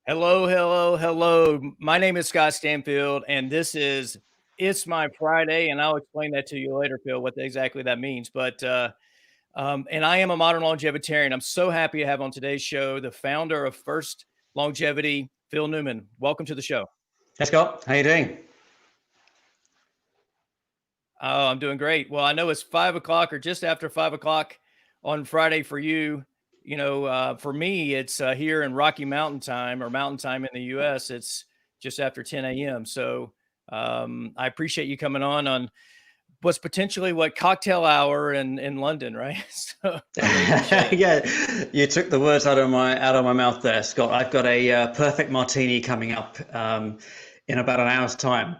Hello, hello, hello. My name is Scott Stanfield, and this is It's My Friday, and I'll explain that to you later, Phil, what exactly that means. And I am a modern longevitarian. I'm so happy to have on today's show the founder of First Longevity, Phil Newman. Welcome to the show. Hey Scott, how you doing? Oh, I'm doing great. Well, I know it's 5 o'clock or just after 5 o'clock on Friday for you. For me, it's here in Rocky Mountain time or Mountain time in the U.S. It's just after 10 a.m. So I appreciate you coming on what's potentially what cocktail hour in London, right? So I really appreciate it. Yeah, you took the words out of my mouth there, Scott. I've got a perfect martini coming up in about an hour's time.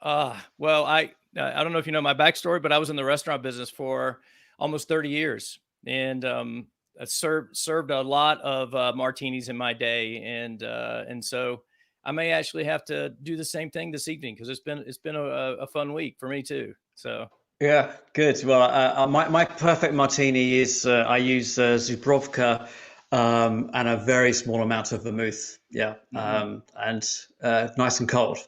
Well, I don't know if you know my backstory, but I was in the restaurant business for almost 30 years, and I served a lot of martinis in my day, and so I may actually have to do the same thing this evening because it's been a fun week for me too. So Yeah, good. Well, my perfect martini is I use Zubrovka and a very small amount of vermouth. Yeah, mhm. and nice and cold.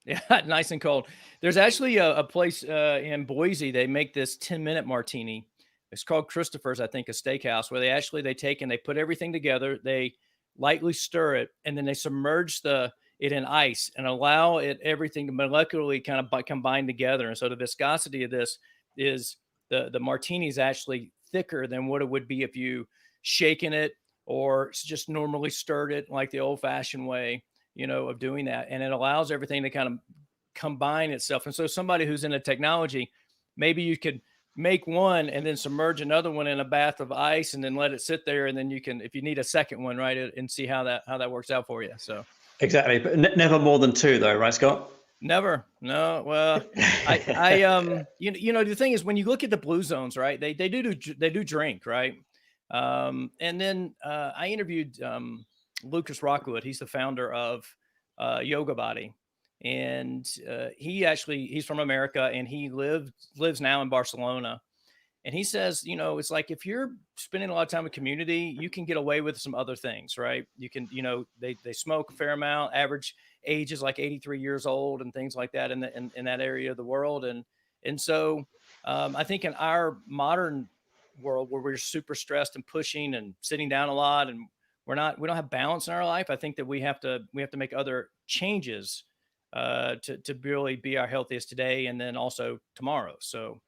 Yeah, nice and cold. There's actually a place in Boise. They make this 10-minute martini. It's called Christopher's, I think, a steakhouse where they take and they put everything together. They lightly stir it, and then they submerge it in ice and allow everything to molecularly kind of combine together. And so the viscosity of this is the martini is actually thicker than what it would be if you shaken it or just normally stirred it like the old fashioned way, of doing that. And it allows everything to kind of combine itself. And so somebody who's into technology, maybe you could make one and then submerge another one in a bath of ice and then let it sit there. And then you can, if you need a second one, right, and see how that works out for you. So Exactly, but never more than two, though, right, Scott? never, no. Well, the thing is when you look at the blue zones, right, they do drink, right. And then I interviewed Lucas Rockwood. He's the founder of Yoga Body, and he's from America, and he lives now in Barcelona. And he says, it's like if you're spending a lot of time with community, you can get away with some other things, right? You can, they smoke a fair amount. Average age is like 83 years old and things like that in that area of the world. And so I think in our modern world where we're super stressed and pushing and sitting down a lot and we don't have balance in our life, I think that we have to make other changes to really be our healthiest today and then also tomorrow. So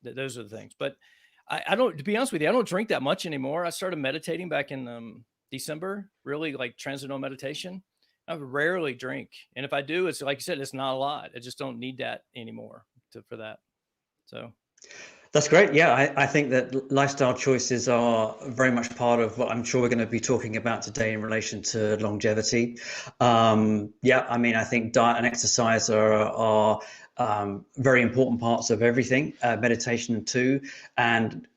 those are the things. But I don't, to be honest with you, I don't drink that much anymore. I started meditating back in December, really like transcendental meditation. I rarely drink, and if I do, it's like you said, it's not a lot. I just don't need that anymore for that. So That's great. Yeah, I think that lifestyle choices are very much part of what I'm sure we're going to be talking about today in relation to longevity. Yeah, I mean, I think diet and exercise are very important parts of everything, meditation too, and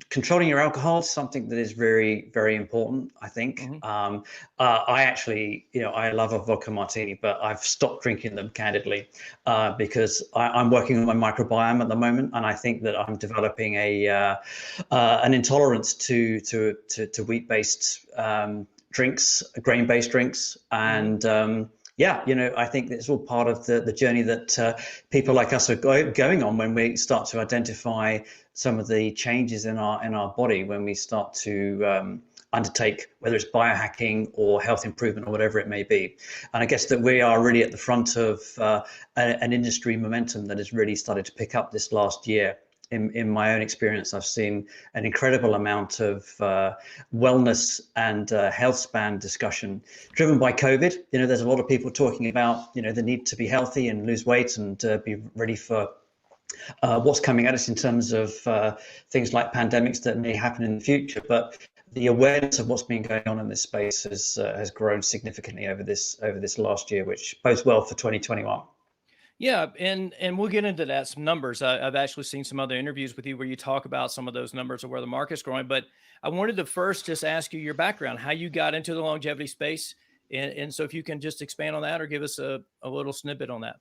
controlling your alcohol is something that is very, very important, I think. mhm. I actually, I love a vodka martini, but I've stopped drinking them candidly because I'm working on my microbiome at the moment, and I think that I'm developing an intolerance to wheat-based drinks, grain-based drinks, Mhm. and yeah, I think it's all part of the journey that people like us are going on when we start to identify some of the changes in our body, when we start to undertake, whether it's biohacking or health improvement or whatever it may be. And I guess that we are really at the front of an industry momentum that has really started to pick up this last year. In my own experience, I've seen an incredible amount of wellness and health span discussion driven by COVID. There's a lot of people talking about, the need to be healthy and lose weight and be ready for what's coming at us in terms of things like pandemics that may happen in the future. But the awareness of what's been going on in this space has grown significantly over this last year, which bodes well for 2021. Yeah, and we'll get into that, some numbers. I've actually seen some other interviews with you where you talk about some of those numbers of where the market's growing. But I wanted to first just ask you your background, how you got into the longevity space, and so if you can just expand on that or give us a little snippet on that.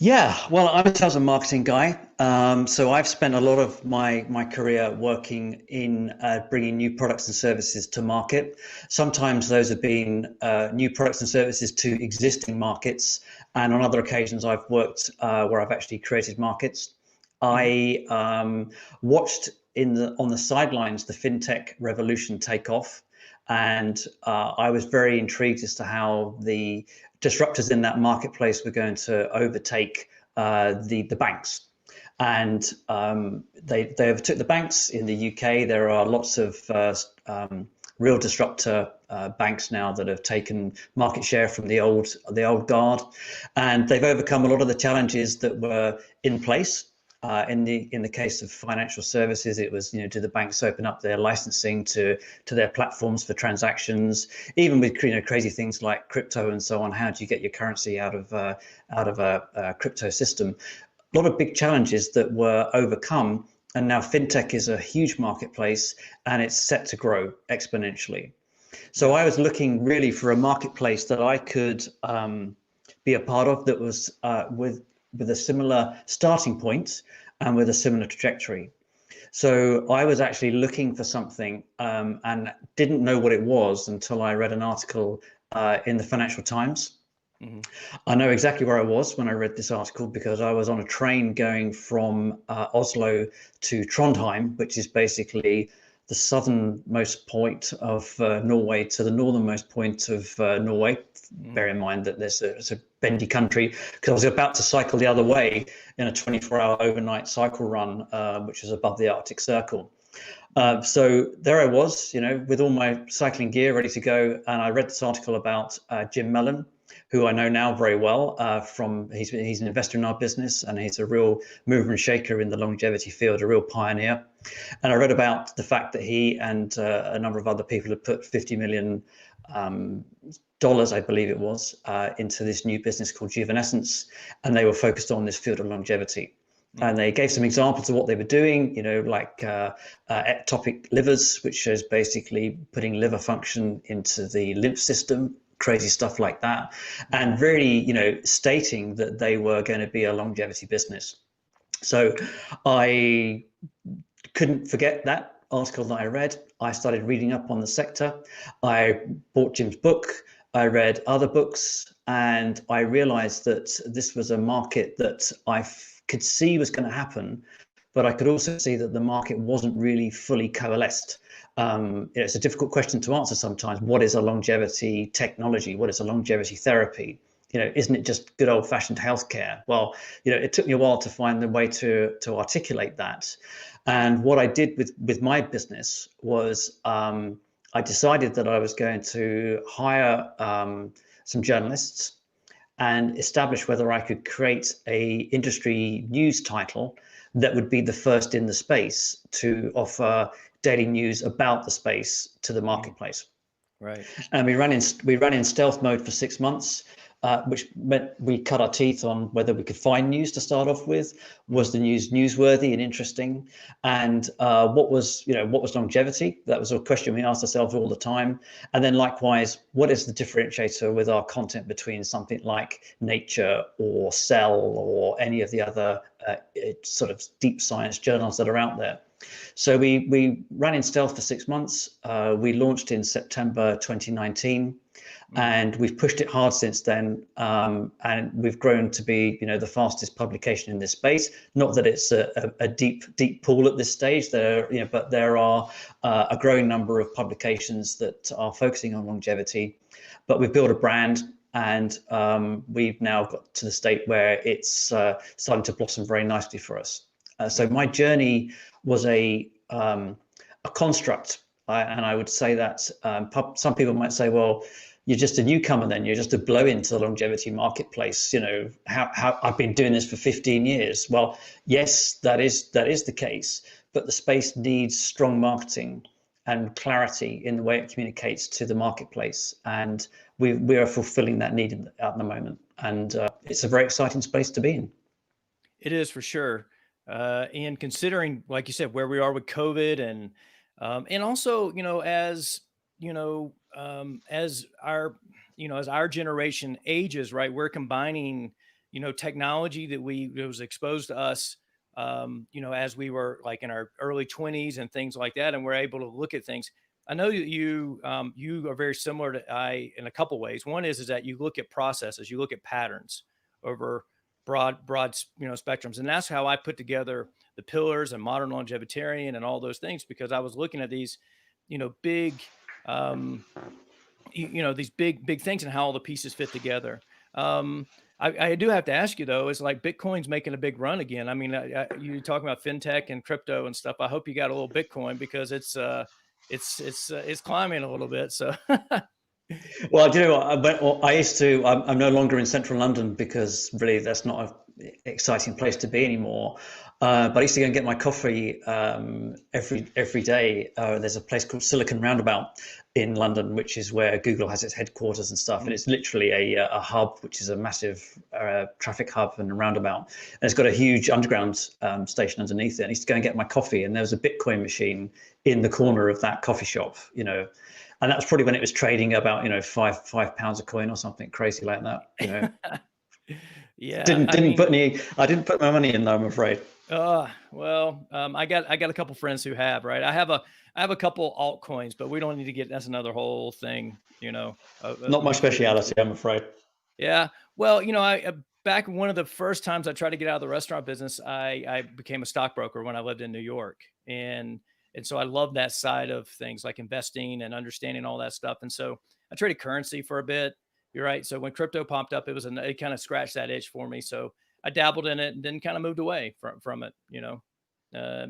Yeah, well, I'm a sales and marketing guy. So I've spent a lot of my career working in bringing new products and services to market. Sometimes those have been new products and services to existing markets, and on other occasions I've worked where I've actually created markets. Hmm. I watched on the sidelines the fintech revolution take off, and I was very intrigued as to how the disruptors in that marketplace were going to overtake the banks. And they overtook the banks in the UK. There are lots of real disruptor banks now that have taken market share from the old guard, and they've overcome a lot of the challenges that were in place. In the case of financial services, it was, do the banks open up their licensing to their platforms for transactions? Even with crazy things like crypto and so on, how do you get your currency out of a crypto system? A lot of big challenges that were overcome, and now fintech is a huge marketplace, and it's set to grow exponentially. So Yeah. I was looking really for a marketplace that I could be a part of that was with a similar starting point and with a similar trajectory. So I was actually looking for something and didn't know what it was until I read an article in the Financial Times. Hmm. I know exactly where I was when I read this article because I was on a train going from Oslo to Trondheim, which is basically the southernmost point of Norway to the northernmost point of Norway. Bear Hmm. in mind that it's a bendy country, because I was about to cycle the other way in a 24-hour overnight cycle run, which is above the Arctic Circle. Hmm. So there I was, with all my cycling gear ready to go, and I read this article about Jim Mellon, who I know now very well from he's an investor in our business, and he's a real mover and shaker in the longevity field, a real pioneer. And I read about the fact that he and a number of other people had put $50 million, I believe it was, into this new business called Juvenescence, and they were focused on this field of longevity. And Hmm. they gave some examples of what they were doing, like ectopic livers, which is basically putting liver function into the lymph system, crazy stuff like that, Hmm. and really, stating that they were going to be a longevity business. So I couldn't forget that article that I read. I started reading up on the sector. I bought Jim's book. I read other books, and I realized that this was a market that could see was going to happen, but I could also see that the market wasn't really fully coalesced. It's a difficult question to answer sometimes. What is a longevity technology? What is a longevity therapy? Isn't it just good old fashioned healthcare? Well, it took me a while to find the way to articulate that. And what I did with my business was I decided that I was going to hire some journalists and establish whether I could create a industry news title that would be the first in the space to offer daily news about the space to the Hmm. marketplace. Right. And we ran in stealth mode for 6 months, which meant we cut our teeth on whether we could find news to start off with. Was Hmm. the news newsworthy and interesting? And what was longevity? That was a question we asked ourselves all the time. And then likewise, what is the differentiator with our content between something like Nature or Cell or any of the other sort of deep science journals that are out there? So we ran in stealth for 6 months. We launched in September 2019, Hmm. and we've pushed it hard since then. And we've grown to be, the fastest publication in this space. Not that it's a deep pool at this stage. But there are a growing number of publications that are focusing on longevity. But we've built a brand, and we've now got to the state where it's starting to blossom very nicely for us. So Hmm. my journey was a construct, and I would say that some people might say, "Well, you're just a newcomer, then you're just a blow into the longevity marketplace." How I've been doing this for 15 years. Well, yes, that is the case, but the space needs strong marketing and clarity in the way it communicates to the marketplace, and we are fulfilling that need at the moment, and it's a very exciting space to be in. It is for sure. And considering, like you said, where we are with COVID, and also, as our generation ages, right, we're combining, technology that was exposed to us, as we were like in our early 20s and things like that, and we're able to look at things. I know that you are very similar to I in a couple ways. One is that you look at processes, you look at patterns over broad spectrums, and that's how I put together the pillars and modern longevitarian and all those things, because I was looking at these, big um, these big things and how all the pieces fit together. I do have to ask you though, is like Bitcoin's making a big run again. I mean, you talking about fintech and crypto and stuff. I hope you got a little Bitcoin, because it's climbing a little bit. So Well, do you know what? I used to. I'm no longer in central London because really that's not an exciting place to be anymore. But I used to go and get my coffee every day. There's a place called Silicon Roundabout in London, which is where Google has its headquarters and stuff. And it's literally a hub, which is a massive traffic hub and a roundabout. And it's got a huge underground station underneath it. And I used to go and get my coffee, and there was a Bitcoin machine in the corner of that coffee shop. And that was probably when it was trading about, £5 a coin or something crazy like that. yeah, I didn't put my money in though, I'm afraid. well, I got a couple friends who have, right. I have a couple altcoins, but we don't need to get, that's another whole thing, Not we my need to get speciality, into. I'm afraid. Yeah. Well, I back one of the first times I tried to get out of the restaurant business, I became a stockbroker when I lived in New York. And so I love that side of things, like investing and understanding all that stuff. And so I traded currency for a bit. You're right. So when crypto popped up, it kind of scratched that itch for me. So I dabbled in it and then kind of moved away from it.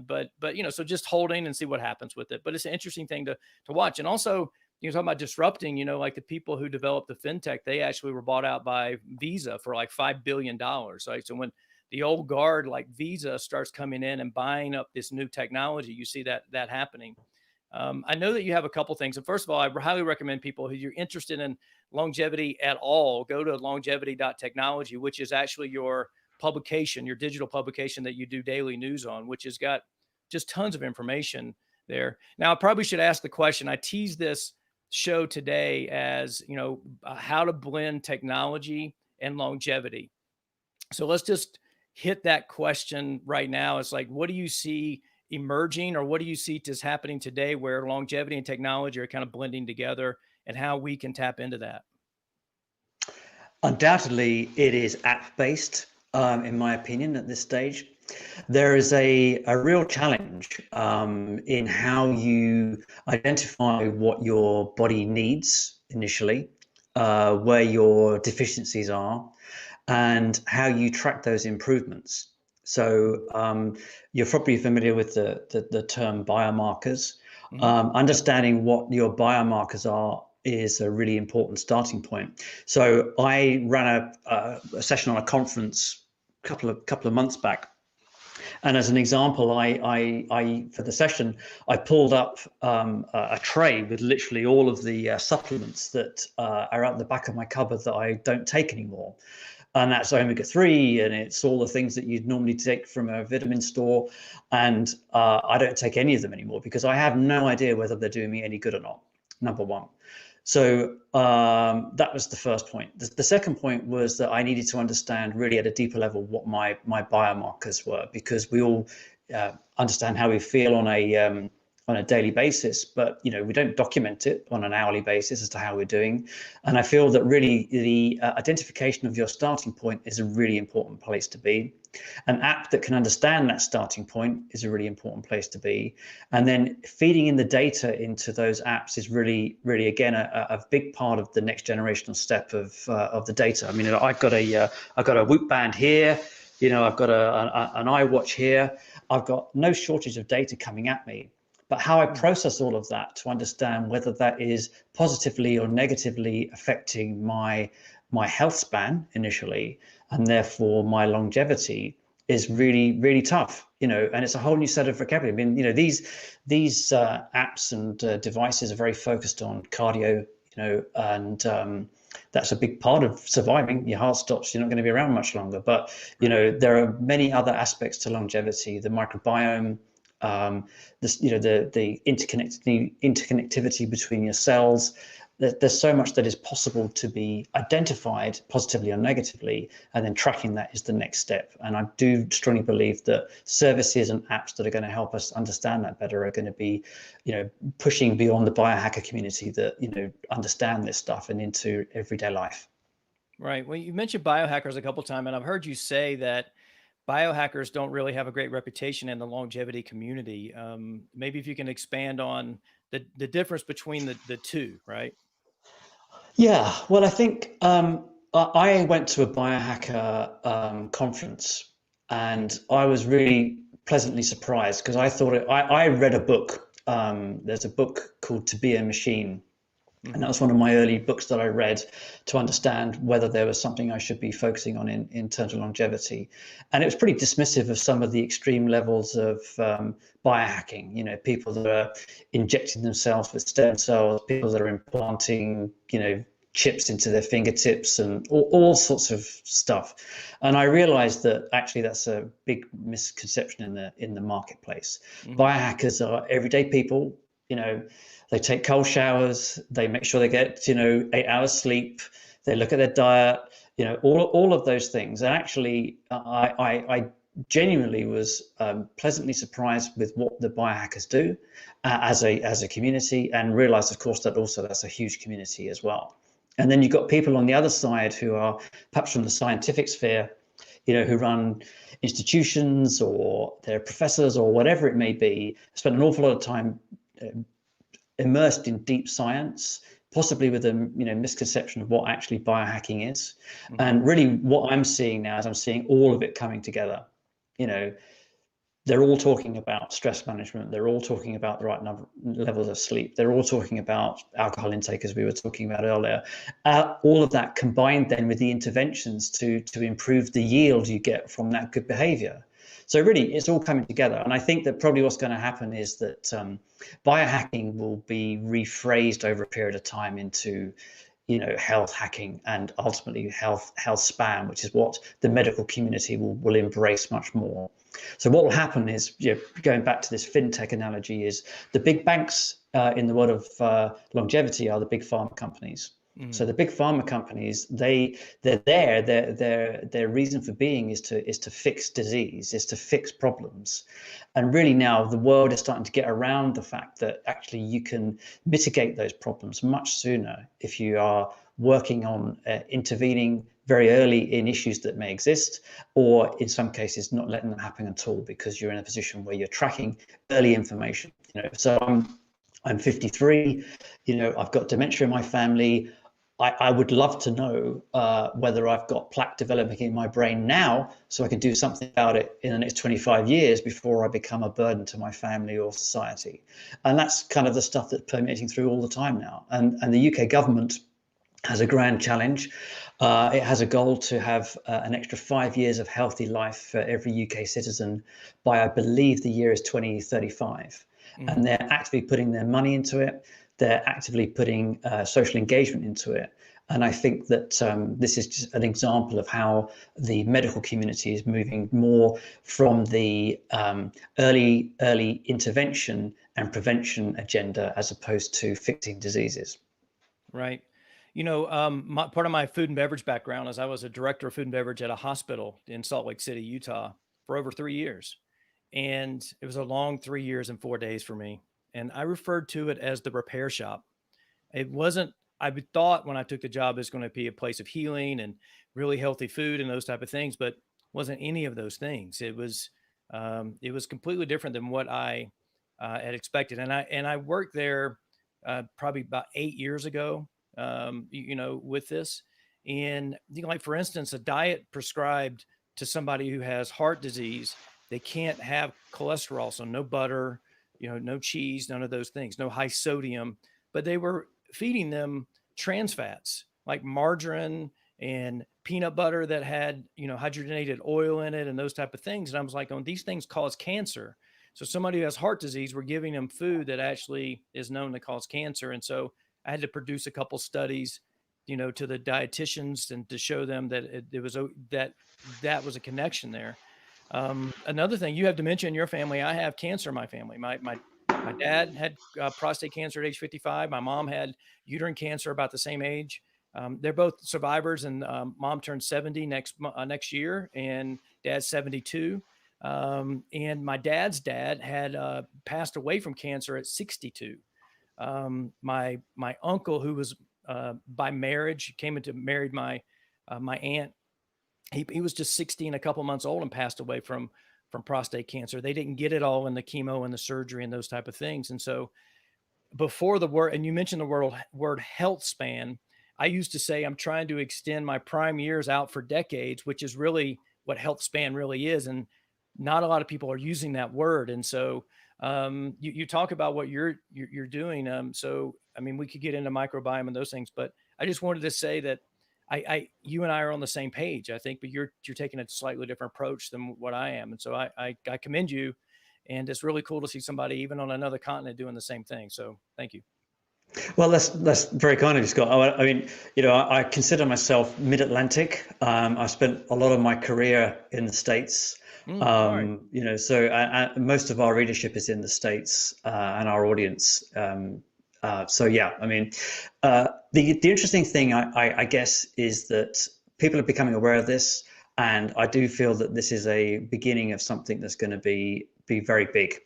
But so just holding and see what happens with it. But it's an interesting thing to watch. And also, talking about disrupting, like the people who developed the fintech, they actually were bought out by Visa for like $5 billion. Right. So when the old guard like Visa starts coming in and buying up this new technology, you see that happening. I know that you have a couple things. And first of all, I highly recommend people who you're interested in longevity at all, go to longevity.technology, which is actually your publication, your digital publication that you do daily news on, which has got just tons of information there. Now, I probably should ask the question. I teased this show today as, how to blend technology and longevity. So let's just hit that question right now. It's like, what do you see emerging, or what do you see is happening today where longevity and technology are kind of blending together, and how we can tap into that? Undoubtedly, it is app-based, in my opinion, at this stage. There is a real challenge in how you identify what your body needs initially, where your deficiencies are, and how you track those improvements. So you're probably familiar with the term biomarkers. Mm-hmm. Understanding what your biomarkers are is a really important starting point. So I ran a session on a conference a couple of months back. And as an example, I for the session, I pulled up a tray with literally all of the supplements that are at the back of my cupboard that I don't take anymore. And that's omega-3, and it's all the things that you'd normally take from a vitamin store. And I don't take any of them anymore because I have no idea whether they're doing me any good or not, number one. So that was the first point. The second point was that I needed to understand really at a deeper level what my biomarkers were, because we all understand how we feel on a daily basis, but we don't document it on an hourly basis as to how we're doing. And I feel that really the identification of your starting point is a really important place to be. An app that can understand that starting point is a really important place to be. And then feeding in the data into those apps is really, really, again, a big part of the next generational step of the data. I mean, I've got a Whoop band here. I've got an iWatch here. I've got no shortage of data coming at me. But how I process all of that to understand whether that is positively or negatively affecting my health span initially, and therefore my longevity, is really, really tough. And it's a whole new set of vocabulary. I mean, these apps and devices are very focused on cardio, and that's a big part of surviving. Your heart stops, you're not going to be around much longer. But there are many other aspects to longevity: the microbiome, this, the interconnectivity between your cells. There's so much that is possible to be identified positively or negatively, and then tracking that is the next step. And I do strongly believe that services and apps that are going to help us understand that better are going to be, pushing beyond the biohacker community that, understand this stuff and into everyday life. Right. Well, you mentioned biohackers a couple times, and I've heard you say that biohackers don't really have a great reputation in the longevity community. Maybe if you can expand on the difference between the two, right? Yeah, well, I think I went to a biohacker conference, and I was really pleasantly surprised because I thought I read a book. There's a book called To Be a Machine, and that Hmm. was one of my early books that I read to understand whether there was something I should be focusing on in terms of longevity. And it was pretty dismissive of some of the extreme levels of biohacking, people that are injecting themselves with stem cells, people that are implanting, chips into their fingertips and all sorts of stuff. And I realized that actually that's a big misconception in the marketplace. Hmm. Biohackers are everyday people, they take cold showers, they make sure they get 8 hours sleep, they look at their diet, all of those things. And actually I genuinely was pleasantly surprised with what the biohackers do as a community, and realized, of course, that also that's a huge community as well. And then you've got people on the other side who are perhaps from the scientific sphere, who run institutions or they're professors or whatever it may be, spend an awful lot of time uh, immersed in deep science, possibly with a misconception of what actually biohacking is. Hmm. And really, what I'm seeing now is I'm seeing all of it coming together. You know, they're all talking about stress management. They're all talking about the right levels of sleep. They're all talking about alcohol intake, as we were talking about earlier. All of that combined then with the interventions to improve the yield you get from that good behavior. So really, it's all coming together. And I think that probably what's going to happen is that biohacking will be rephrased over a period of time into health hacking and ultimately health spam, which is what the medical community will embrace much more. So what will happen is, going back to this fintech analogy, is the big banks in the world of longevity are the big pharma companies. So Hmm. the big pharma companies, they're there. Their reason for being is to fix disease, is to fix problems, and really now the world is starting to get around the fact that actually you can mitigate those problems much sooner if you are working on intervening very early in issues that may exist, or in some cases not letting them happen at all because you're in a position where you're tracking early information. So I'm 53. I've got dementia in my family. I would love to know whether I've got plaque developing in my brain now, so I can do something about it in the next 25 years before I become a burden to my family or society. And that's kind of the stuff that's permeating through all the time now. And the UK government has a grand challenge. It has a goal to have an extra 5 years of healthy life for every UK citizen by, I believe, the year is 2035. And Hmm. they're actively putting their money into it. They're actively putting social engagement into it. And I think that this is just an example of how the medical community is moving more from the early intervention and prevention agenda as opposed to fixing diseases. Right. Part of my food and beverage background is I was a director of food and beverage at a hospital in Salt Lake City, Utah for over 3 years. And it was a long 3 years and 4 days for me. And I referred to it as the repair shop. It wasn't, thought when I took the job, it's going to be a place of healing and really healthy food and those type of things, but wasn't any of those things. It was completely different than what I had expected. And I worked there probably about 8 years ago, with this. And like for instance, a diet prescribed to somebody who has heart disease, they can't have cholesterol, so no butter, no cheese, none of those things, no high sodium. But they were feeding them trans fats like margarine and peanut butter that had hydrogenated oil in it and those type of things. And I was like, oh, these things cause cancer. So somebody who has heart disease, we're giving them food that actually is known to cause cancer. And so I had to produce a couple studies, to the dietitians and to show them that it was that was a connection there. Another thing, you have dementia in your family. I have cancer in my family. My dad had prostate cancer at age 55. My mom had uterine cancer about the same age. They're both survivors, and mom turned 70 next year, and dad's 72. And my dad's dad had passed away from cancer at 62. My uncle, who was by marriage, came into married my aunt. He was just 60 and a couple months old and passed away from prostate cancer. They didn't get it all in the chemo and the surgery and those type of things. And so before the word, and you mentioned the word health span, I used to say I'm trying to extend my prime years out for decades, which is really what health span really is. And not a lot of people are using that word. And so you talk about what you're doing. So I mean, we could get into microbiome and those things, but I just wanted to say that you and I are on the same page, I think, but you're taking a slightly different approach than what I am. And so I commend you, and it's really cool to see somebody even on another continent doing the same thing. So thank you. Well, that's very kind of you, Scott. I mean, I consider myself mid-Atlantic. I've spent a lot of my career in the States. All right. So most of our readership is in the States, and our audience. So yeah, I mean, the interesting thing, I guess, is that people are becoming aware of this, and I do feel that this is a beginning of something that's going to be very big.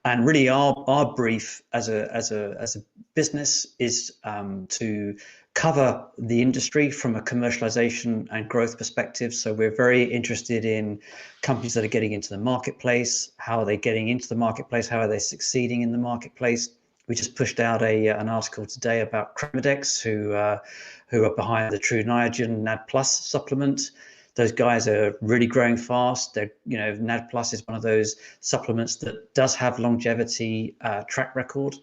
And really, our brief as a business is to cover the industry from a commercialization and growth perspective. So we're very interested in companies that are getting into the marketplace. How are they getting into the marketplace? How are they succeeding in the marketplace? We just pushed out an article today about Chromadex, who are behind the True Niagen NAD Plus supplement. Those guys are really growing fast. NAD Plus is one of those supplements that does have longevity track record.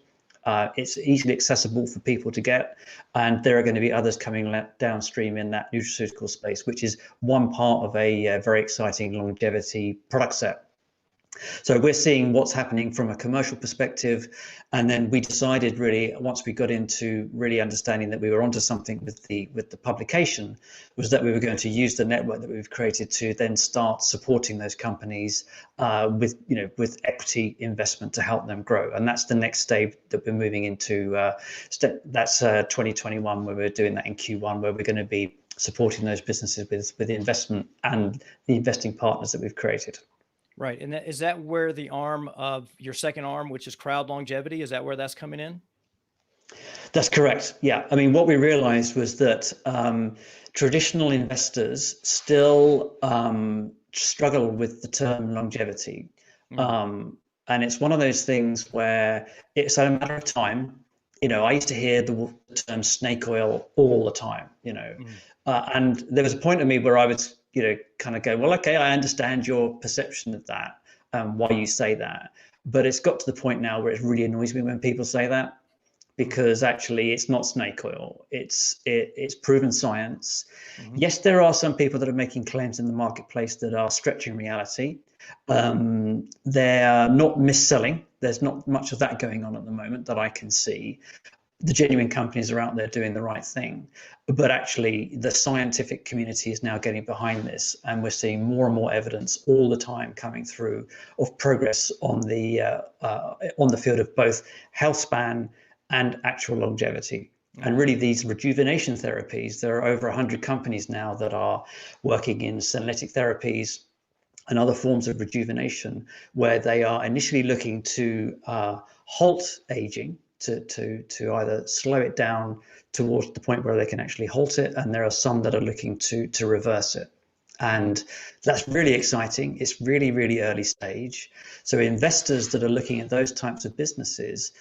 It's easily accessible for people to get, and there are going to be others coming downstream in that nutraceutical space, which is one part of a very exciting longevity product set. So we're seeing what's happening from a commercial perspective, and then we decided, really, once we got into really understanding that we were onto something with the publication, was that we were going to use the network that we've created to then start supporting those companies with equity investment to help them grow. And that's the next stage that we're moving into. That's 2021, where we're doing that in Q1, where we're going to be supporting those businesses with the investment and the investing partners that we've created. Right. And is that where the arm of your second arm, which is crowd longevity, is that where that's coming in? That's correct. Yeah. I mean, what we realized was that traditional investors still struggle with the term longevity. And it's one of those things where it's a matter of time. I used to hear the term snake oil all the time, and there was a point in me where I was kind of go, well, okay, I understand your perception of that, why you say that. But it's got to the point now where it really annoys me when people say that, because actually it's not snake oil. It's proven science. Yes, there are some people that are making claims in the marketplace that are stretching reality. They're not mis-selling. There's not much of that going on at the moment that I can see. The genuine companies are out there doing the right thing, but actually the scientific community is now getting behind this, and we're seeing more and more evidence all the time coming through of progress on the field of both health span and actual longevity. And really, these rejuvenation therapies, there are over 100 companies now that are working in senolytic therapies and other forms of rejuvenation, where they are initially looking to halt aging, to either slow it down towards the point where they can actually halt it, and there are some that are looking to reverse it. And that's really exciting. It's really, really early stage. So investors that are looking at those types of businesses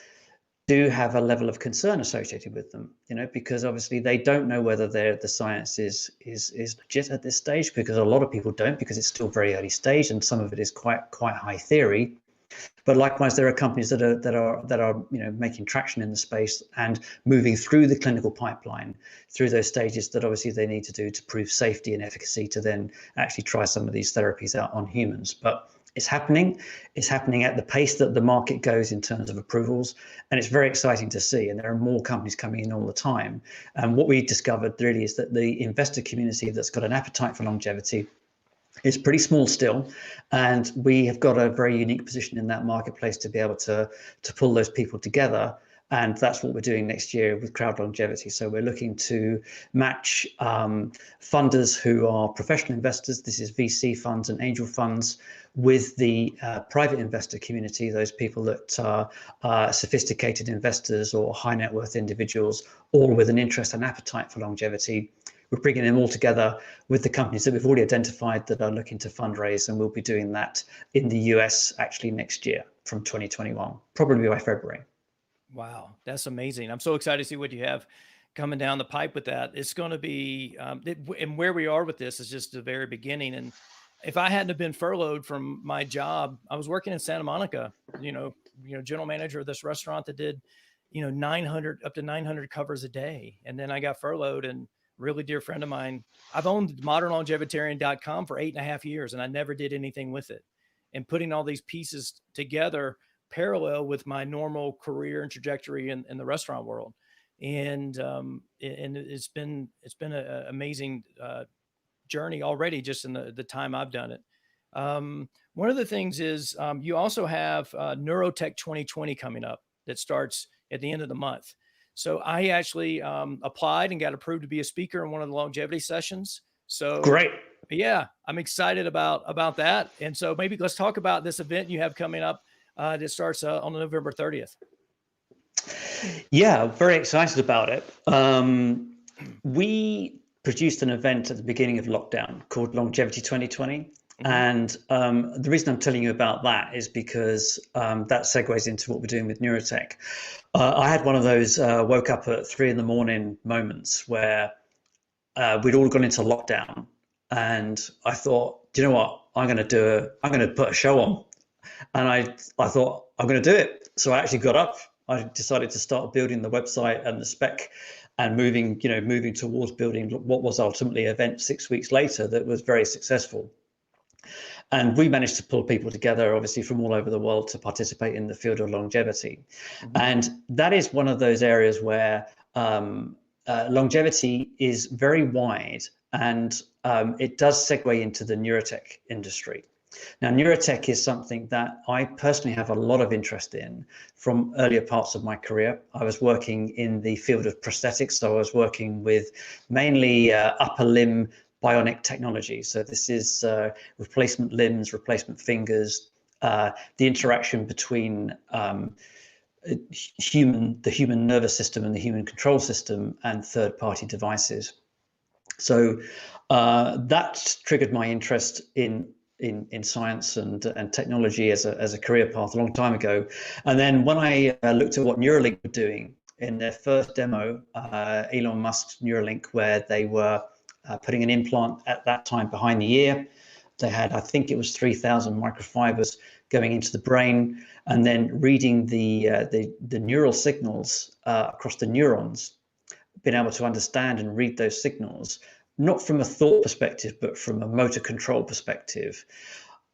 do have a level of concern associated with them, because obviously they don't know whether the science is legit at this stage, because a lot of people don't, because it's still very early stage and some of it is quite high theory. But likewise, there are companies that are making traction in the space and moving through the clinical pipeline, through those stages that obviously they need to do to prove safety and efficacy, to then actually try some of these therapies out on humans. But it's happening. It's happening at the pace that the market goes in terms of approvals, and it's very exciting to see. And there are more companies coming in all the time. And what we discovered really is that the investor community that's got an appetite for longevity It's pretty small still, and we have got a very unique position in that marketplace to be able to pull those people together. And that's what we're doing next year with Crowd Longevity. So we're looking to match funders who are professional investors. This is VC funds and angel funds with the private investor community, those people that are sophisticated investors or high net worth individuals, all with an interest and appetite for longevity. We're bringing them all together with the companies that we've already identified that are looking to fundraise, and we'll be doing that in the US actually next year from 2021, probably by February. Wow, that's amazing. I'm so excited to see what you have coming down the pipe with that. It's going to be, and where we are with this is just the very beginning. And if I hadn't have been furloughed from my job, I was working in Santa Monica, general manager of this restaurant that did, 900 up to 900 covers a day. And then I got furloughed, and really dear friend of mine, I've owned modernlongevitarian.com for 8.5 years, and I never did anything with it. And putting all these pieces together parallel with my normal career and trajectory in the restaurant world. And it's been an amazing journey already just in the time I've done it. One of the things is you also have Neurotech 2020 coming up that starts at the end of the month. So I actually applied and got approved to be a speaker in one of the longevity sessions. So great. Yeah, I'm excited about that. And so maybe let's talk about this event you have coming up that starts on November 30th. Yeah, very excited about it. We produced an event at the beginning of lockdown called Longevity 2020. And the reason I'm telling you about that is because that segues into what we're doing with Neurotech. I had one of those woke up at 3 a.m. moments where we'd all gone into lockdown, and I thought, do you know what? I'm going to put a show on. And I thought, I'm going to do it. So I actually got up. I decided to start building the website and the spec and moving towards building what was ultimately an event 6 weeks later that was very successful. And we managed to pull people together, obviously, from all over the world to participate in the field of longevity. And that is one of those areas where longevity is very wide, and it does segue into the neurotech industry. Now, neurotech is something that I personally have a lot of interest in from earlier parts of my career. I was working in the field of prosthetics, so I was working with mainly upper limb bionic technology. So this is replacement limbs, replacement fingers, the interaction between the human nervous system and the human control system and third-party devices. So that triggered my interest in science and technology as a career path a long time ago. And then when I looked at what Neuralink were doing in their first demo, Elon Musk's Neuralink, where they were putting an implant at that time behind the ear. They had, I think it was 3,000 microfibers going into the brain, and then reading the neural signals across the neurons, being able to understand and read those signals, not from a thought perspective, but from a motor control perspective.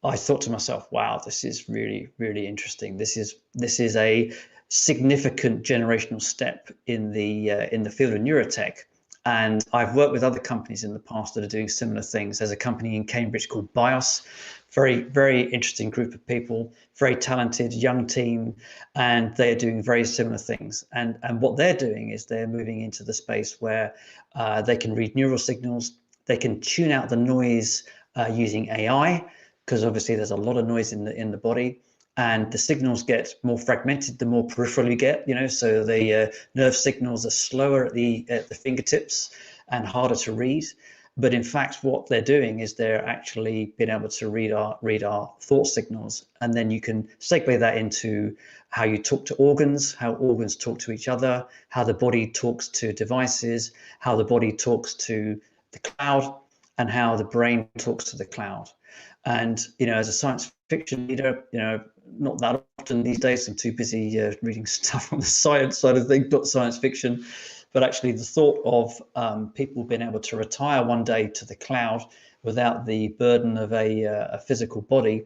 I thought to myself, wow, this is really, really interesting. This is a significant generational step in the field of neurotech. And I've worked with other companies in the past that are doing similar things. There's a company in Cambridge called Bios, very, very interesting group of people, very talented young team, and they're doing very similar things. And what they're doing is they're moving into the space where they can read neural signals, they can tune out the noise using AI, because obviously there's a lot of noise in the body. And the signals get more fragmented the more peripheral you get, so the nerve signals are slower at the fingertips and harder to read. But in fact, what they're doing is they're actually being able to read our thought signals. And then you can segue that into how you talk to organs, how organs talk to each other, how the body talks to devices, how the body talks to the cloud, and how the brain talks to the cloud. And, as a science fiction reader, not that often these days, I'm too busy reading stuff on the science side of things, not science fiction. But actually the thought of people being able to retire one day to the cloud without the burden of a physical body,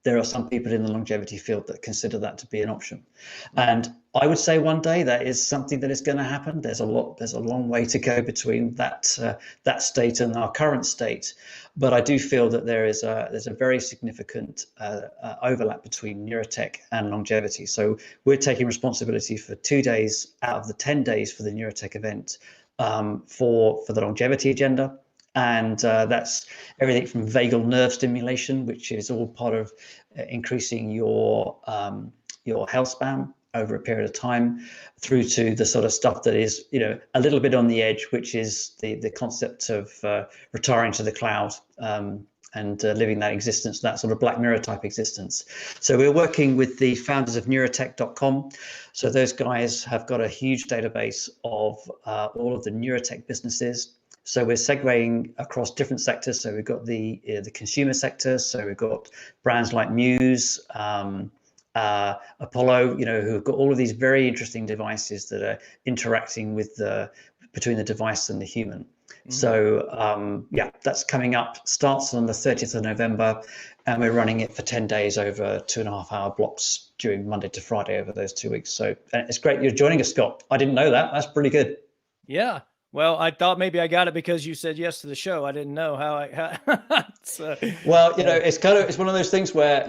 there are some people in the longevity field that consider that to be an option. And I would say one day that is something that is going to happen. There's a long way to go between that state and our current state. But I do feel that there's a very significant overlap between neurotech and longevity. So we're taking responsibility for 2 days out of the 10 days for the neurotech event for the longevity agenda. And that's everything from vagal nerve stimulation, which is all part of increasing your health span over a period of time, through to the sort of stuff that is, a little bit on the edge, which is the concept of retiring to the cloud and living that existence, that sort of Black Mirror type existence. So we're working with the founders of neurotech.com. So those guys have got a huge database of all of the neurotech businesses. So we're segueing across different sectors. So we've got the consumer sector. So we've got brands like Muse, Apollo, who have got all of these very interesting devices that are interacting with between the device and the human. Mm-hmm. So that's coming up. Starts on the 30th of November, and we're running it for 10 days over 2.5-hour blocks during Monday to Friday over those 2 weeks. So it's great you're joining us, Scott. I didn't know that. That's pretty good. Yeah. Well, I thought maybe I got it because you said yes to the show. I didn't know Well, it's one of those things where,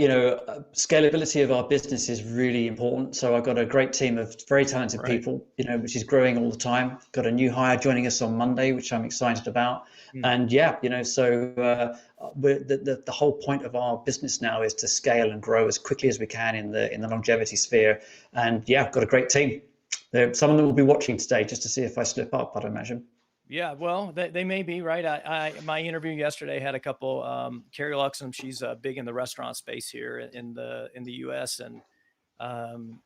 scalability of our business is really important. So I've got a great team of very talented people, which is growing all the time. Got a new hire joining us on Monday, which I'm excited about. And the whole point of our business now is to scale and grow as quickly as we can in the longevity sphere. And I've got a great team. Some of them will be watching today just to see if I slip up, I'd imagine. Yeah, well, they may be, right. My interview yesterday had a couple, Carrie Luxem, she's big in the restaurant space here in the US, and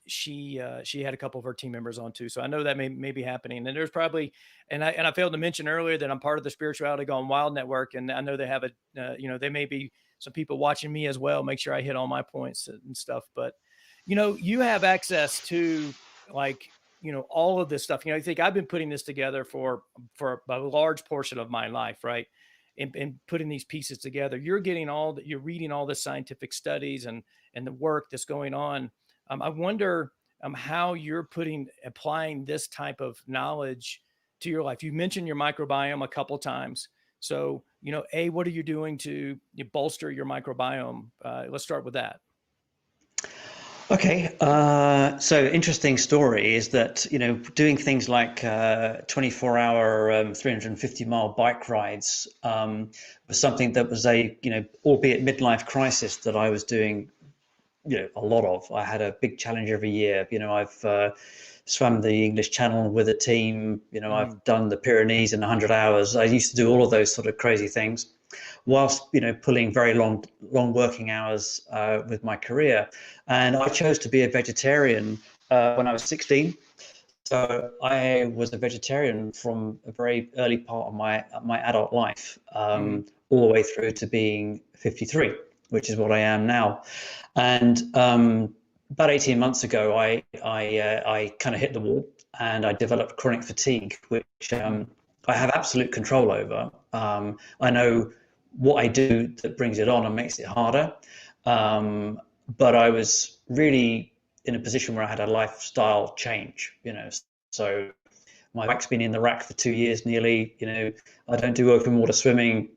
she had a couple of her team members on too. So I know that may be happening. And there's probably, and I failed to mention earlier that I'm part of the Spirituality Gone Wild network, and I know they have there may be some people watching me as well. Make sure I hit all my points and stuff. But you have access to all of this stuff. I think I've been putting this together for a large portion of my life, right? And putting these pieces together. You're reading all the scientific studies and the work that's going on. I wonder how you're applying this type of knowledge to your life. You mentioned your microbiome a couple times. So, what are you doing to bolster your microbiome? Let's start with that. Okay, so interesting story is that, doing things like 24-hour, 350-mile bike rides was something that was albeit midlife crisis that I was doing, a lot of. I had a big challenge every year. I've swam the English Channel with a team. I've done the Pyrenees in 100 hours. I used to do all of those sort of crazy things, whilst pulling very long working hours with my career. And I chose to be a vegetarian when I was 16. So I was a vegetarian from a very early part of my adult life, all the way through to being 53, which is what I am now. And about 18 months ago, I kind of hit the wall, and I developed chronic fatigue, which I have absolute control over. I know what I do that brings it on and makes it harder. But I was really in a position where I had a lifestyle change, so my back's been in the rack for 2 years nearly, I don't do open water swimming,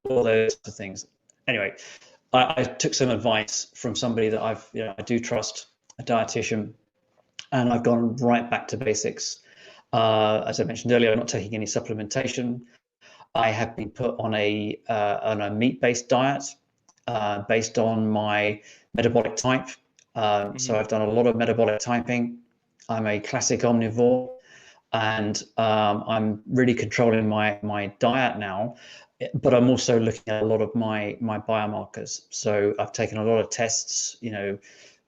all those sorts of things. Anyway, I took some advice from somebody that I do trust, a dietitian, and I've gone right back to basics. As I mentioned earlier, I'm not taking any supplementation. I have been put on a meat-based diet based on my metabolic type. So I've done a lot of metabolic typing. I'm a classic omnivore, and I'm really controlling my diet now. But I'm also looking at a lot of my biomarkers. So I've taken a lot of tests,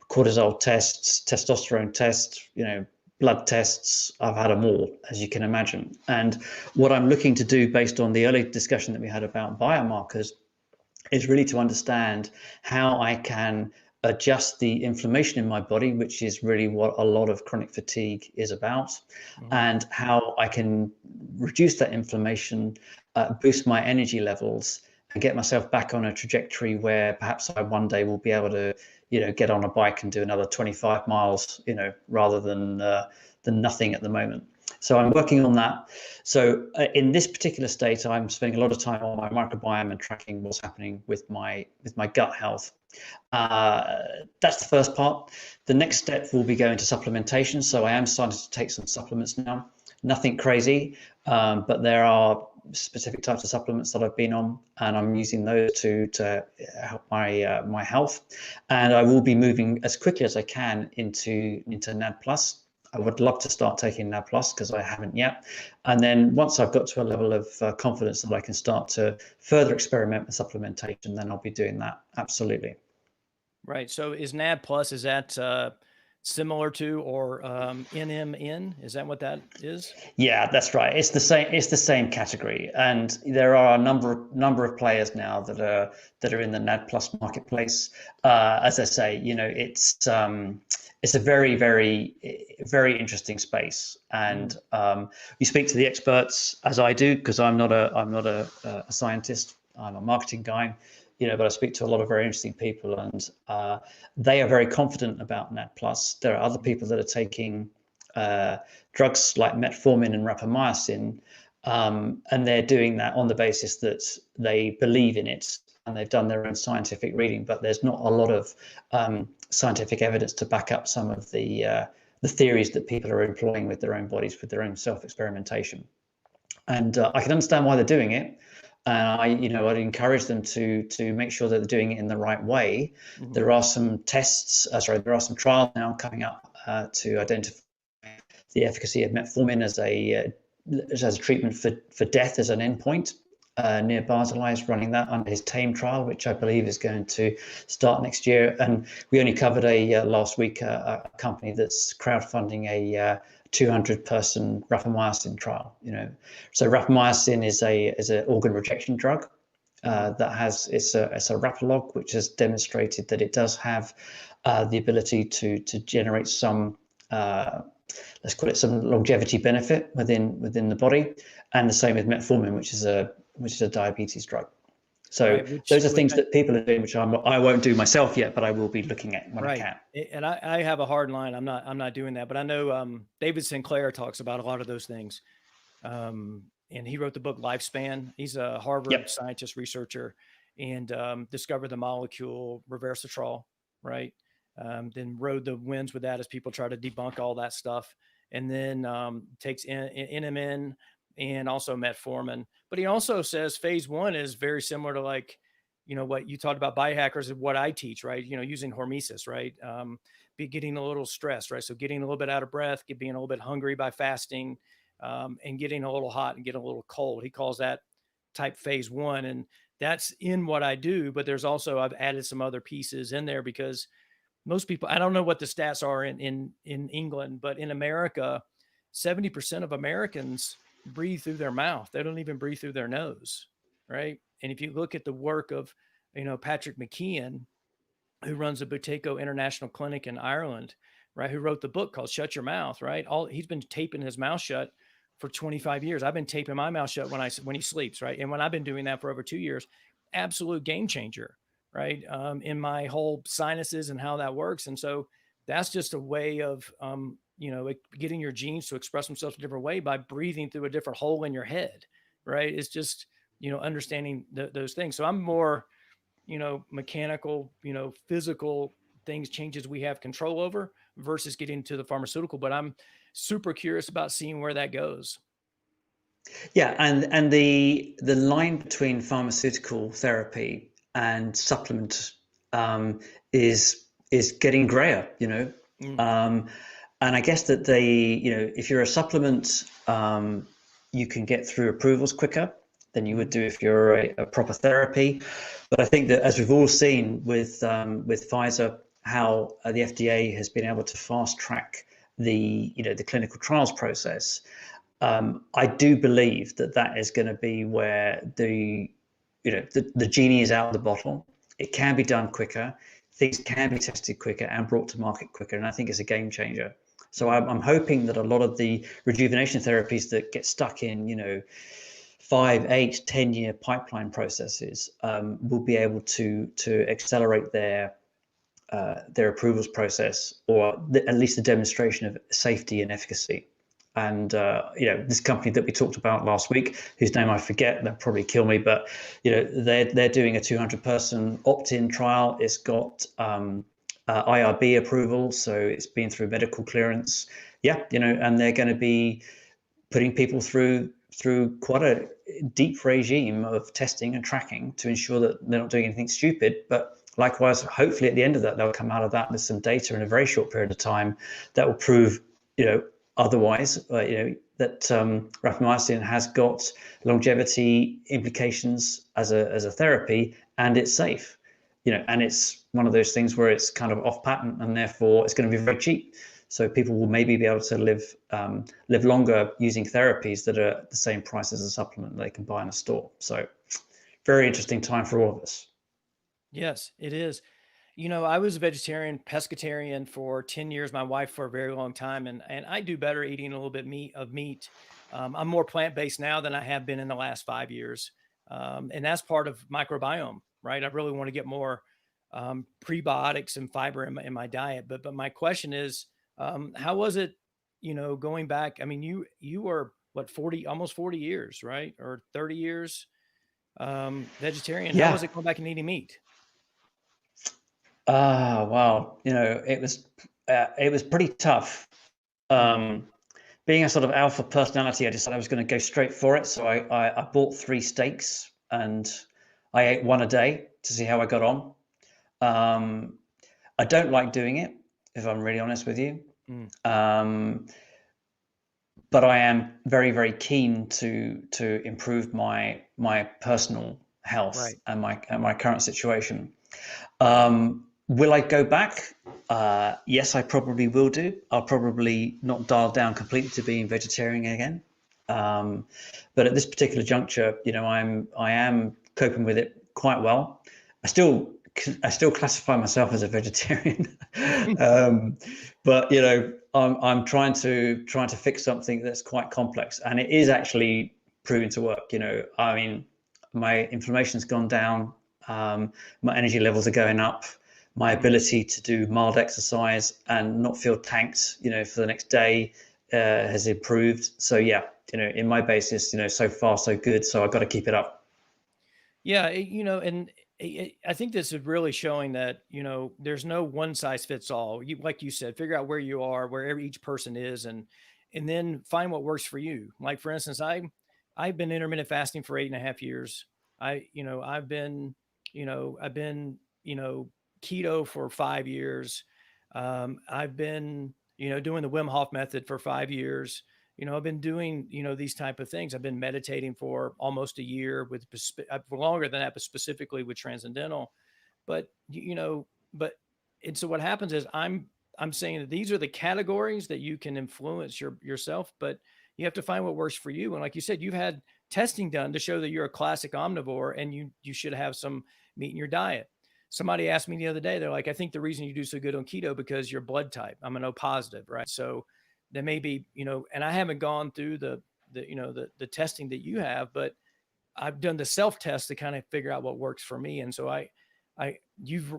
cortisol tests, testosterone tests, blood tests. I've had them all, as you can imagine. And what I'm looking to do, based on the early discussion that we had about biomarkers, is really to understand how I can adjust the inflammation in my body, which is really what a lot of chronic fatigue is about, and how I can reduce that inflammation, boost my energy levels, and get myself back on a trajectory where perhaps I one day will be able to, get on a bike and do another 25 miles, rather than nothing at the moment. So I'm working on that. So in this particular state, I'm spending a lot of time on my microbiome and tracking what's happening with my gut health. That's the first part. The next step will be going to supplementation. So I am starting to take some supplements now. Nothing crazy, but there are specific types of supplements that I've been on, and I'm using those to help my health. And I will be moving as quickly as I can into NAD Plus. I would love to start taking NAD Plus because I haven't yet. And then once I've got to a level of confidence that I can start to further experiment with supplementation, then I'll be doing that. Absolutely. Right. So is NAD Plus, is that similar to or NMN? Is that what that is? Yeah, that's right. It's the same. It's the same category, and there are a number of players now that are in the NAD Plus marketplace. As I say, it's a very, very, very interesting space, and you speak to the experts, as I do, because I'm not a scientist. I'm a marketing guy, but I speak to a lot of very interesting people, and they are very confident about NAD Plus. There are other people that are taking drugs like metformin and rapamycin, and they're doing that on the basis that they believe in it, and they've done their own scientific reading, but there's not a lot of scientific evidence to back up some of the theories that people are employing with their own bodies, with their own self-experimentation. And I can understand why they're doing it. And I'd encourage them to make sure that they're doing it in the right way. Mm-hmm. There are some there are some trials now coming up to identify the efficacy of metformin as a treatment for death as an endpoint. Near Barzilai is running that under his TAME trial, which I believe is going to start next year. And we only covered last week a company that's crowdfunding a 200-person rapamycin trial. So rapamycin is an organ rejection drug it's a rapalog, which has demonstrated that it does have the ability to generate some let's call it some longevity benefit within the body, and the same with metformin, which is a diabetes drug. So right, those are things that people are doing, which I won't do myself yet, but I will be looking at when I can. And I have a hard line. I'm not doing that, but I know David Sinclair talks about a lot of those things. And he wrote the book Lifespan. He's a Harvard scientist researcher, and discovered the molecule resveratrol, right? Then rode the winds with that as people try to debunk all that stuff, and then takes NMN and also metformin. But he also says phase 1 is very similar to what you talked about biohackers and what I teach, right? Using hormesis, right? Be getting a little stressed, right? So getting a little bit out of breath, being a little bit hungry by fasting, and getting a little hot and getting a little cold. He calls that type phase 1. And that's in what I do, but there's also, I've added some other pieces in there because most people, I don't know what the stats are in England, but in America, 70% of Americans breathe through their mouth. They don't even breathe through their nose, right? And if you look at the work of, Patrick McKeon, who runs the Buteyko International Clinic in Ireland, right, who wrote the book called Shut Your Mouth, right? He's been taping his mouth shut for 25 years. I've been taping my mouth shut when he sleeps, right? And when I've been doing that for over 2 years, absolute game changer, right? In my whole sinuses and how that works. And so that's just a way of, getting your genes to express themselves a different way by breathing through a different hole in your head, right? It's just, understanding those things. So I'm more, mechanical, physical things, changes we have control over versus getting to the pharmaceutical. But I'm super curious about seeing where that goes. Yeah, and the line between pharmaceutical therapy and supplement is getting grayer, and I guess that if you're a supplement, you can get through approvals quicker than you would do if you're a proper therapy. But I think that, as we've all seen with Pfizer, how the FDA has been able to fast track the clinical trials process. I do believe that is going to be where the genie is out of the bottle. It can be done quicker. Things can be tested quicker and brought to market quicker. And I think it's a game changer. So I'm hoping that a lot of the rejuvenation therapies that get stuck in, 5, 8, 10-year pipeline processes will be able to accelerate their approvals process, or at least the demonstration of safety and efficacy. And this company that we talked about last week, whose name I forget, they'll probably kill me, but they're doing a 200-person opt-in trial. It's got IRB approval, so it's been through medical clearance. And they're going to be putting people through quite a deep regime of testing and tracking to ensure that they're not doing anything stupid. But likewise, hopefully at the end of that, they'll come out of that with some data in a very short period of time that will prove, otherwise, that rapamycin has got longevity implications as a therapy, and it's safe. And it's one of those things where it's kind of off patent, and therefore it's going to be very cheap. So people will maybe be able to live longer using therapies that are the same price as a supplement they can buy in a store. So very interesting time for all of us. Yes, it is. I was a vegetarian, pescatarian for 10 years, my wife for a very long time, and I do better eating a little bit of meat. I'm more plant-based now than I have been in the last 5 years. And that's part of microbiome, right? I really want to get more prebiotics and fiber in my diet. But my question is, how was it, going back? I mean, you were what, 40, almost 40 years, right? Or 30 years vegetarian. How was Yeah. it going back and eating meat? Wow. It was pretty tough. Being a sort of alpha personality, I decided I was going to go straight for it. So I bought 3 steaks and I ate one a day to see how I got on. I don't like doing it, if I'm really honest with you. But I am very, very keen to improve my personal health, Right. and my current situation. Will I go back? Yes, I probably will do. I'll probably not dial down completely to being vegetarian again. But at this particular juncture, I am coping with it quite well. I still classify myself as a vegetarian, but I'm trying to fix something that's quite complex, and it is actually proving to work. I mean, my inflammation's gone down, my energy levels are going up, my ability to do mild exercise and not feel tanked, for the next day, has improved. So in my basis, so far so good. So I've got to keep it up. Yeah, and I think this is really showing that, there's no one size fits all. Like you said, figure out where you are, wherever each person is, and then find what works for you. Like, for instance, I've been intermittent fasting for 8.5 years. I've been, keto for 5 years. I've been, doing the Wim Hof method for 5 years. I've been doing, these type of things. I've been meditating for almost a year for longer than that, but specifically with Transcendental. But, and so what happens is I'm saying that these are the categories that you can influence yourself, but you have to find what works for you. And like you said, you've had testing done to show that you're a classic omnivore and you should have some meat in your diet. Somebody asked me the other day, they're like, I think the reason you do so good on keto because your blood type. I'm an O positive, right? So there may be, and I haven't gone through the testing that you have, but I've done the self test to kind of figure out what works for me. And so you've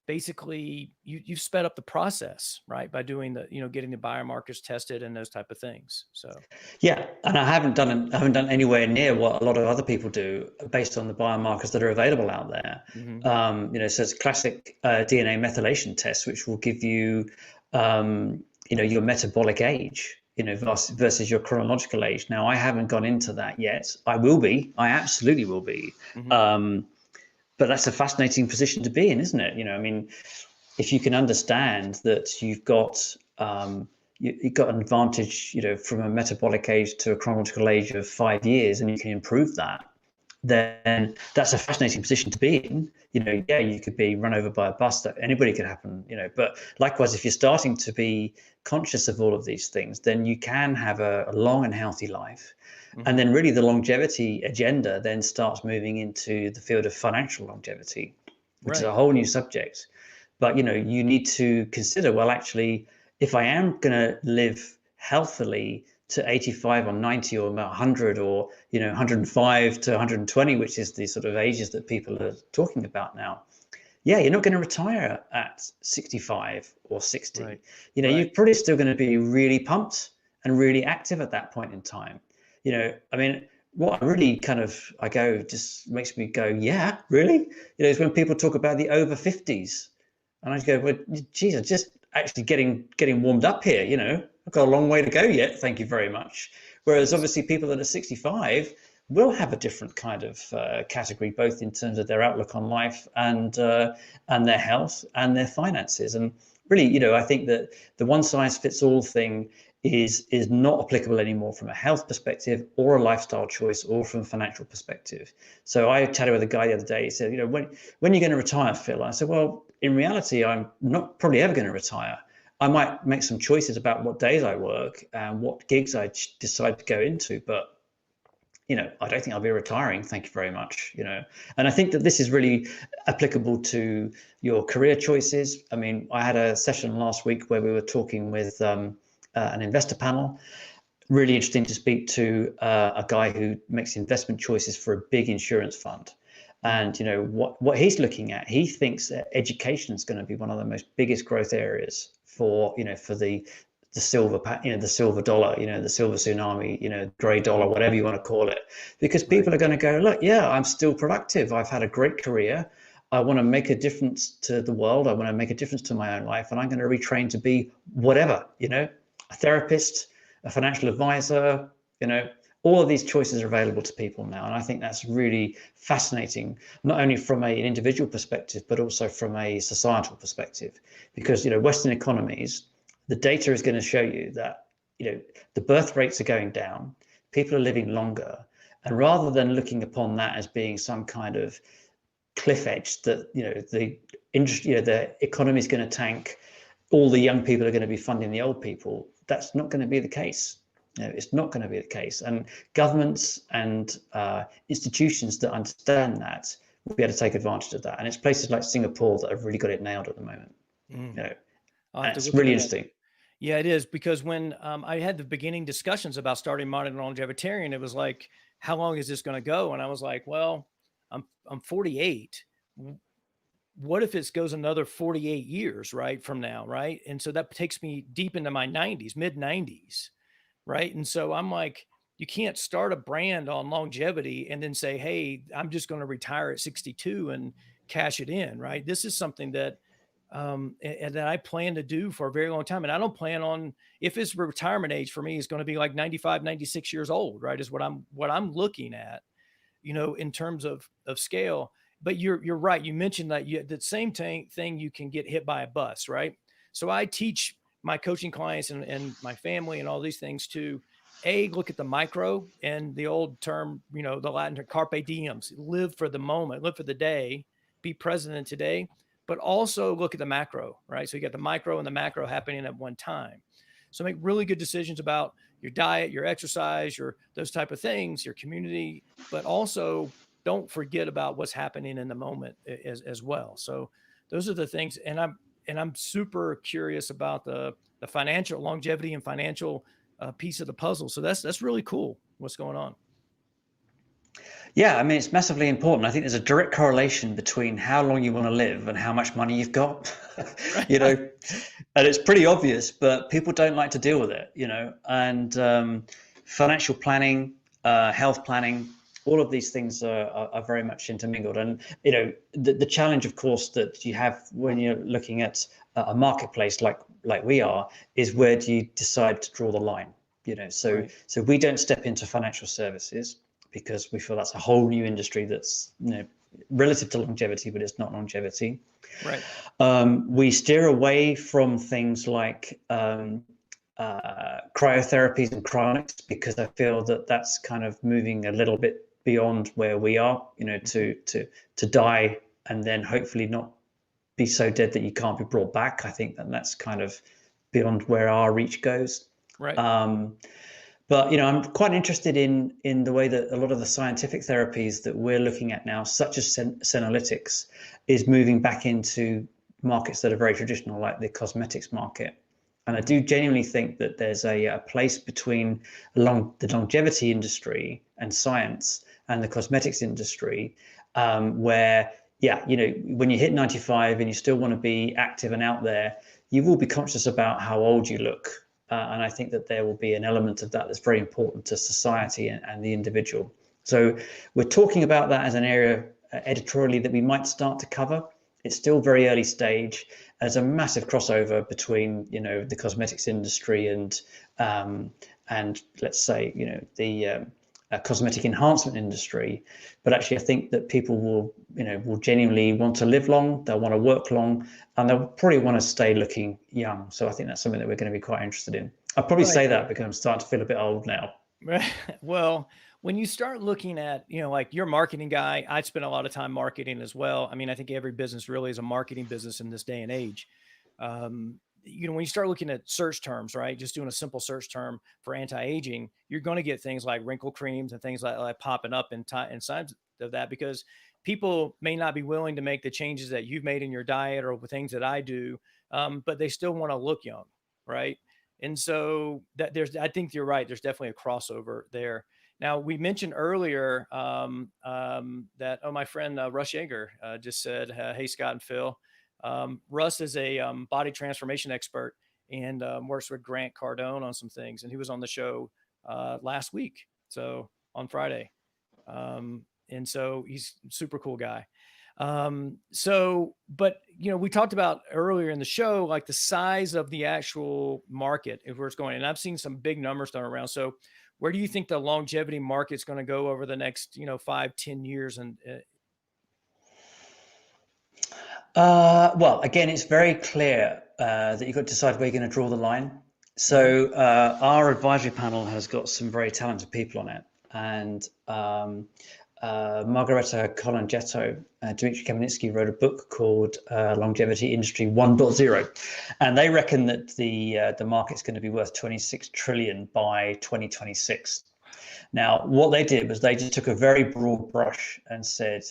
basically you've sped up the process, right? By doing getting the biomarkers tested and those type of things. So yeah, and I haven't done anywhere near what a lot of other people do based on the biomarkers that are available out there. So it's a classic DNA methylation test, which will give you your metabolic age, versus your chronological age. Now, I haven't gone into that yet. I will be. I absolutely will be. But that's a fascinating position to be in, isn't it? I mean, if you can understand that you've got you've got an advantage, from a metabolic age to a chronological age of 5 years, and you can improve that, then that's a fascinating position to be in. You could be run over by a bus. That anybody could happen. But likewise, if you're starting to be conscious of all of these things, then you can have a long and healthy life. And then really the longevity agenda then starts moving into the field of financial longevity, which is a whole new subject. But, you need to consider, well, actually, if I am going to live healthily to 85 or 90 or 100 or 105 to 120, which is the sort of ages that people are talking about now. Yeah, you're not going to retire at 65 or 60. Right. You're probably still going to be really pumped and really active at that point in time. I mean, what really just makes me go, yeah, really? Is when people talk about the over 50s. And I just go, well, geez, I'm just actually getting warmed up here. I've got a long way to go yet. Thank you very much. Whereas obviously people that are 65 will have a different kind of category, both in terms of their outlook on life and their health and their finances. And really, I think that the one size fits all thing is not applicable anymore from a health perspective or a lifestyle choice or from a financial perspective. So I chatted with a guy the other day. He said, when are you going to retire, Phil? I said, well, in reality, I'm not probably ever going to retire. I might make some choices about what days I work and what gigs I decide to go into, but I don't think I'll be retiring. Thank you very much. And I think that this is really applicable to your career choices. I mean, I had a session last week where we were talking with an investor panel. Really interesting to speak to a guy who makes investment choices for a big insurance fund. And what he's looking at, he thinks that education is going to be one of the most biggest growth areas for the silver, the silver dollar, the silver tsunami, gray dollar, whatever you want to call it, because people are going to go, look, yeah, I'm still productive. I've had a great career. I want to make a difference to the world. I want to make a difference to my own life, and I'm going to retrain to be whatever, a therapist, a financial advisor, all of these choices are available to people now. And I think that's really fascinating, not only from an individual perspective, but also from a societal perspective, because, Western economies, the data is going to show you that, the birth rates are going down, people are living longer. And rather than looking upon that as being some kind of cliff edge that, the industry, the economy is going to tank, all the young people are going to be funding the old people, that's not going to be the case. It's not going to be the case. And governments and institutions that understand that will be able to take advantage of that. And it's places like Singapore that have really got it nailed at the moment. And it's really interesting. Yeah, it is, because when I had the beginning discussions about starting Modern Longevitarian, it was like, how long is this going to go? And I was like, well, I'm 48. What if it goes another 48 years, right, from now, right? And so that takes me deep into my 90s, mid 90s, right? And so I'm like, you can't start a brand on longevity and then say, hey, I'm just going to retire at 62 and cash it in, right? This is something that and that I plan to do for a very long time. And I don't plan on, if it's retirement age for me is going to be like 95, 96 years old, right? Is what I'm looking at, in terms of scale. But you're right. You mentioned that the same thing, you can get hit by a bus, right? So I teach my coaching clients and my family and all these things to look at the micro, and the old term, the Latin term, carpe diem, live for the moment, live for the day, be present in today, but also look at the macro, right? So you got the micro and the macro happening at one time. So make really good decisions about your diet, your exercise, those type of things, your community, but also don't forget about what's happening in the moment as well. So those are the things. And I'm super curious about the financial longevity and financial piece of the puzzle. So that's really cool what's going on. Yeah, I mean, it's massively important. I think there's a direct correlation between how long you want to live and how much money you've got, and it's pretty obvious, but people don't like to deal with it, and financial planning, health planning, all of these things are very much intermingled. And, the challenge, of course, that you have when you're looking at a marketplace like we are, is where do you decide to draw the line? So Right. so we don't step into financial services, because we feel that's a whole new industry that's relative to longevity, but it's not longevity. Right. We steer away from things like cryotherapies and cryonics, because I feel that that's kind of moving a little bit beyond where we are, to die and then hopefully not be so dead that you can't be brought back. I think that's kind of beyond where our reach goes. Right. But I'm quite interested in the way that a lot of the scientific therapies that we're looking at now, such as senolytics, is moving back into markets that are very traditional, like the cosmetics market. And I do genuinely think that there's a place between the longevity industry and science and the cosmetics industry, where, yeah, when you hit 95 and you still want to be active and out there, you will be conscious about how old you look. And I think that there will be an element of that that's very important to society and the individual. So we're talking about that as an area editorially that we might start to cover. It's still very early stage. There's a massive crossover between the cosmetics industry and let's say the cosmetic enhancement industry. But actually, I think that people will genuinely want to live long. They'll want to work long, and they'll probably want to stay looking young. So I think that's something that we're going to be quite interested in. I'll probably Right. say that because I'm starting to feel a bit old now. Well, when you start looking at, like you're a marketing guy, I spend a lot of time marketing as well. I mean, I think every business really is a marketing business in this day and age. When you start looking at search terms, right, just doing a simple search term for anti-aging, you're going to get things like wrinkle creams and things like popping up inside of that, because people may not be willing to make the changes that you've made in your diet or the things that I do, but they still want to look young, right? And so I think you're right. There's definitely a crossover there. Now, we mentioned earlier that, my friend Russ Yeager just said, hey, Scott and Phil. Russ is a body transformation expert and works with Grant Cardone on some things. And he was on the show last week, so on Friday. And so he's a super cool guy. But we talked about earlier in the show, like the size of the actual market, if where it's going, and I've seen some big numbers thrown around. So where do you think the longevity market's going to go over the next, 5-10 years? And well, again, it's very clear that you've got to decide where you're going to draw the line. So our advisory panel has got some very talented people on it, and Margareta Colangetto, Dmitry Kamenetsky wrote a book called Longevity Industry 1.0, and they reckon that the market's going to be worth 26 trillion by 2026. Now, what they did was they just took a very broad brush and said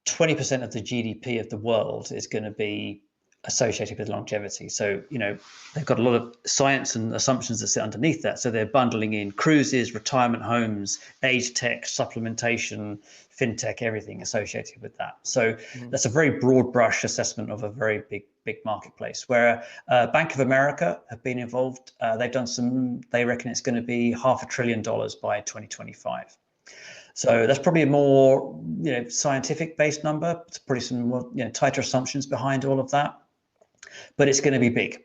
20% of the GDP of the world is going to be associated with longevity. So, they've got a lot of science and assumptions that sit underneath that. So they're bundling in cruises, retirement homes, age tech, supplementation, fintech, everything associated with that. So that's a very broad brush assessment of a very big marketplace. Where Bank of America have been involved. They reckon it's going to be $500 billion by 2025. So that's probably a more scientific based number. It's probably some more tighter assumptions behind all of that, but it's going to be big.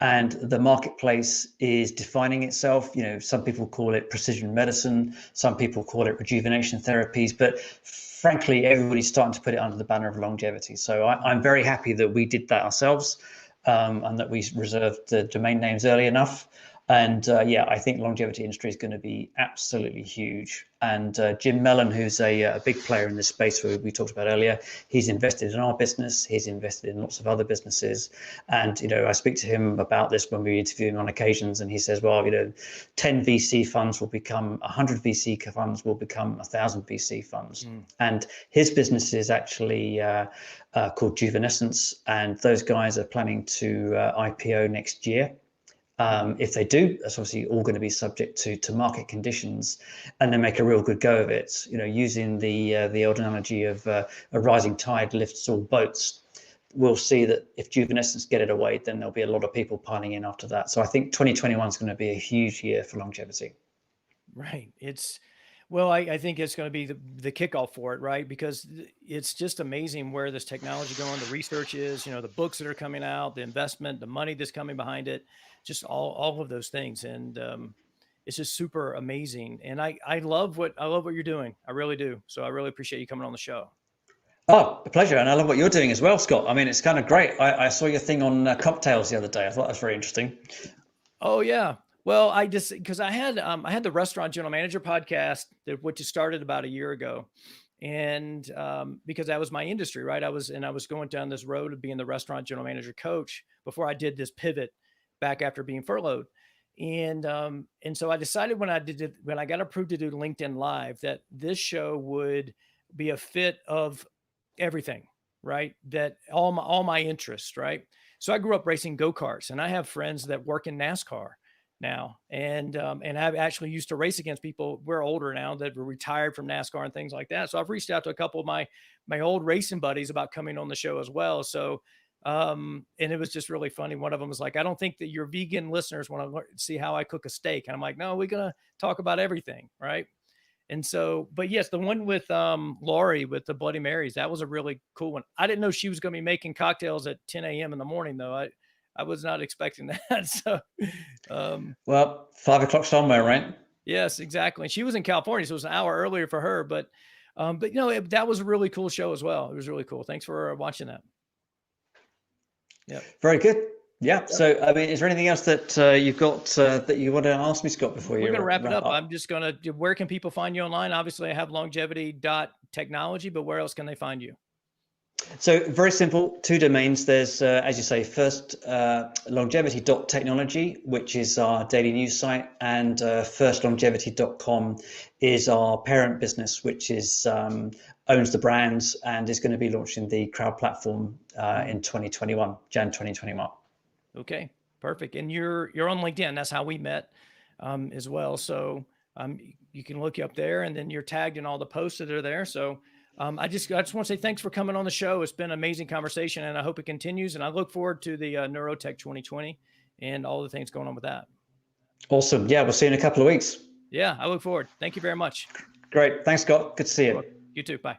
And the marketplace is defining itself. Some people call it precision medicine, some people call it rejuvenation therapies, but frankly, everybody's starting to put it under the banner of longevity. So I'm very happy that we did that ourselves, and that we reserved the domain names early enough. And I think longevity industry is going to be absolutely huge. And Jim Mellon, who's a big player in this space we talked about earlier, he's invested in our business. He's invested in lots of other businesses. And, I speak to him about this when we interview him on occasions. And he says, well, 10 VC funds will become 100 VC funds will become 1,000 VC funds. And his business is actually called Juvenescence. And those guys are planning to IPO next year. If they do, that's obviously all going to be subject to market conditions, and then make a real good go of it. Using the old analogy of a rising tide lifts all boats. We'll see that if Juvenescence get it away, then there'll be a lot of people piling in after that. So I think 2021 is going to be a huge year for longevity. Right. I think it's going to be the kickoff for it, right? Because it's just amazing where this technology going, the research is, the books that are coming out, the investment, the money that's coming behind it, just all of those things. And it's just super amazing. And I love what you're doing. I really do. So I really appreciate you coming on the show. Oh, a pleasure. And I love what you're doing as well, Scott. I mean, it's kind of great. I saw your thing on cocktails the other day. I thought that was very interesting. Oh, yeah. Well, because I had the Restaurant General Manager podcast, which started about a year ago. And because that was my industry, right? I was going down this road of being the restaurant general manager coach before I did this pivot back after being furloughed. And so I decided when I got approved to do LinkedIn Live, that this show would be a fit of everything, right? That all my interests, right? So I grew up racing go-karts, and I have friends that work in NASCAR now. And I've actually used to race against people. We're older now that were retired from NASCAR and things like that. So I've reached out to a couple of my old racing buddies about coming on the show as well. So and it was just really funny. One of them was like, I don't think that your vegan listeners want to see how I cook a steak. And I'm like, no, we're going to talk about everything. Right. And so, but yes, the one with Lori with the Bloody Marys, that was a really cool one. I didn't know she was going to be making cocktails at 10 a.m. in the morning, though. I was not expecting that. So, Well, 5 o'clock somewhere, right? yes, exactly. And she was in California, so it was an hour earlier for her. But that was a really cool show as well. It was really cool. Thanks for watching that. Yeah. Very good. Yeah. So, I mean, is there anything else that you've got that you want to ask me, Scott, before We're you going to wrap it up. up? I'm just going to, where can people find you online? Obviously, I have longevity.technology, but where else can they find you? So very simple, 2 domains. There's, as you say, first longevity.technology, which is our daily news site, and firstlongevity.com is our parent business, which is owns the brands and is going to be launching the crowd platform in 2021, Jan 2021. Okay, perfect. And you're on LinkedIn. That's how we met as well. So you can look you up there, and then you're tagged in all the posts that are there. So I just want to say thanks for coming on the show. It's been an amazing conversation, and I hope it continues. And I look forward to the Neurotech 2020 and all the things going on with that. Awesome. Yeah, we'll see you in a couple of weeks. Yeah, I look forward. Thank you very much. Great. Thanks, Scott. Good to see you. You too. Bye.